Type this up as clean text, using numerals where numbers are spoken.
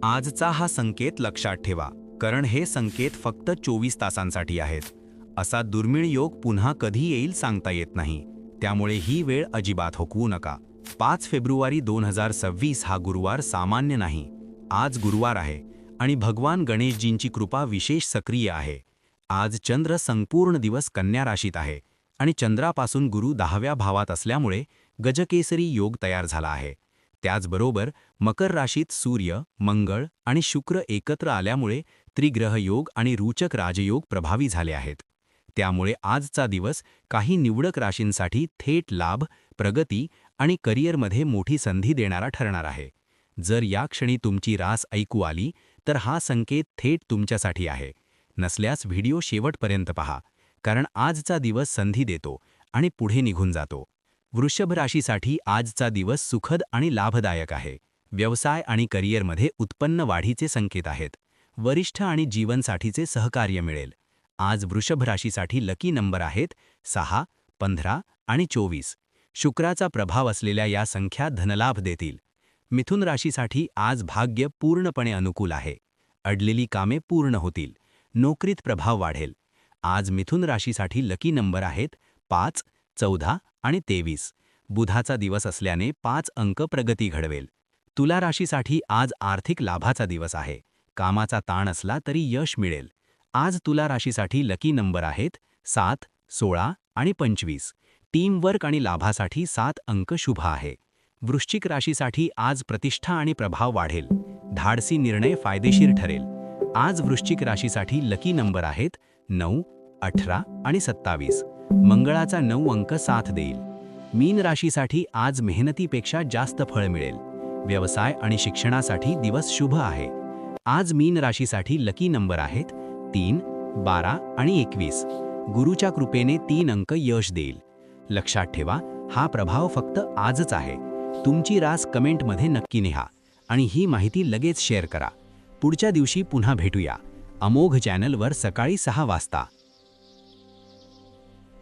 आजचा हा संकेत लक्षात ठेवा, कारण हे संकेत फक्त 24 तासांसाठी आहेत. असा दुर्मिळ योग पुन्हा कधी येईल सांगता येत नाही. त्यामुळे ही वेळ अजिबात हुकवू नका. 5 फेब्रुवारी 2026 हा गुरुवार सामान्य नाही. आज गुरुवार आहे आणि भगवान गणेशजींची कृपा विशेष सक्रिय आहे. आज चंद्र संपूर्ण दिवस कन्या राशीत आहे आणि चंद्रापासून गुरु 10व्या भावात असल्यामुळे गजकेसरी योग तयार झाला आहे. त्याचबरोबर मकर राशीत सूर्य, मंगळ आणि शुक्र एकत्र आल्यामुळे त्रिग्रह योग आणि रुचक राजयोग प्रभावी झाले आहेत. त्यामुळे आजचा दिवस काही निवडक राशींसाठी थेट लाभ, प्रगती आणि करिअरमध्ये मोठी संधी देणारा ठरणार आहे. जर या क्षणी तुमची रास ऐकू आली, तर हा संकेत थेट तुमच्यासाठी आहे. नसल्यास व्हिडिओ शेवटपर्यंत पहा, कारण आजचा दिवस संधी देतो आणि पुढे निघून जातो. वृषभ राशीसाठी आजचा दिवस सुखद आणि लाभदायक आहे. व्यवसाय आणि करिअरमध्ये उत्पन्न वाढीचे संकेत आहेत. वरिष्ठ आणि जीवनसाठीचे सहकार्य मिळेल. आज वृषभ राशीसाठी लकी नंबर आहेत 6, 15 आणि 24. शुक्राचा प्रभाव असलेल्या या संख्या धनलाभ देतील. मिथुन राशीसाठी आज भाग्य पूर्णपणे अनुकूल आहे. अडलेली कामे पूर्ण होतील. नोकरीत प्रभाव वाढेल. आज मिथुन राशीसाठी लकी नंबर आहेत 5, 14 आणि 23. बुधाचा दिवस असल्याने 5 अंक प्रगती घडवेल. तुला राशीसाठी आज आर्थिक लाभाचा दिवस आहे. कामाचा ताण असला तरी यश मिळेल. आज तुला राशीसाठी लकी नंबर आहेत 7, 16 आणि 25. टीमवर्क आणि लाभासाठी 7 अंक शुभ आहे. वृश्चिक राशीसाठी आज प्रतिष्ठा आणि प्रभाव वाढेल. धाडसी निर्णय फायदेशीर ठरेल. आज वृश्चिक राशीसाठी लकी नंबर आहेत 9, 18 आणि 27. मंगळाचा 9 अंक साथ देईल. मीन राशीसाठी आज मेहनतीपेक्षा जास्त फळ मिळेल. व्यवसाय आणि शिक्षणासाठी दिवस शुभ आहे. आज मीन राशीसाठी लकी नंबर आहेत 3, 12 आणि 21. गुरुच्या कृपेने 3 अंक यश देईल. लक्षात ठेवा, हा प्रभाव फक्त आजच आहे. तुमची रास कमेंटमध्ये नक्की लिहा आणि ही माहिती लगेच शेअर करा. पुढच्या दिवशी पुन्हा भेटूया अमोघ चॅनलवर सकाळी 6 वाजता.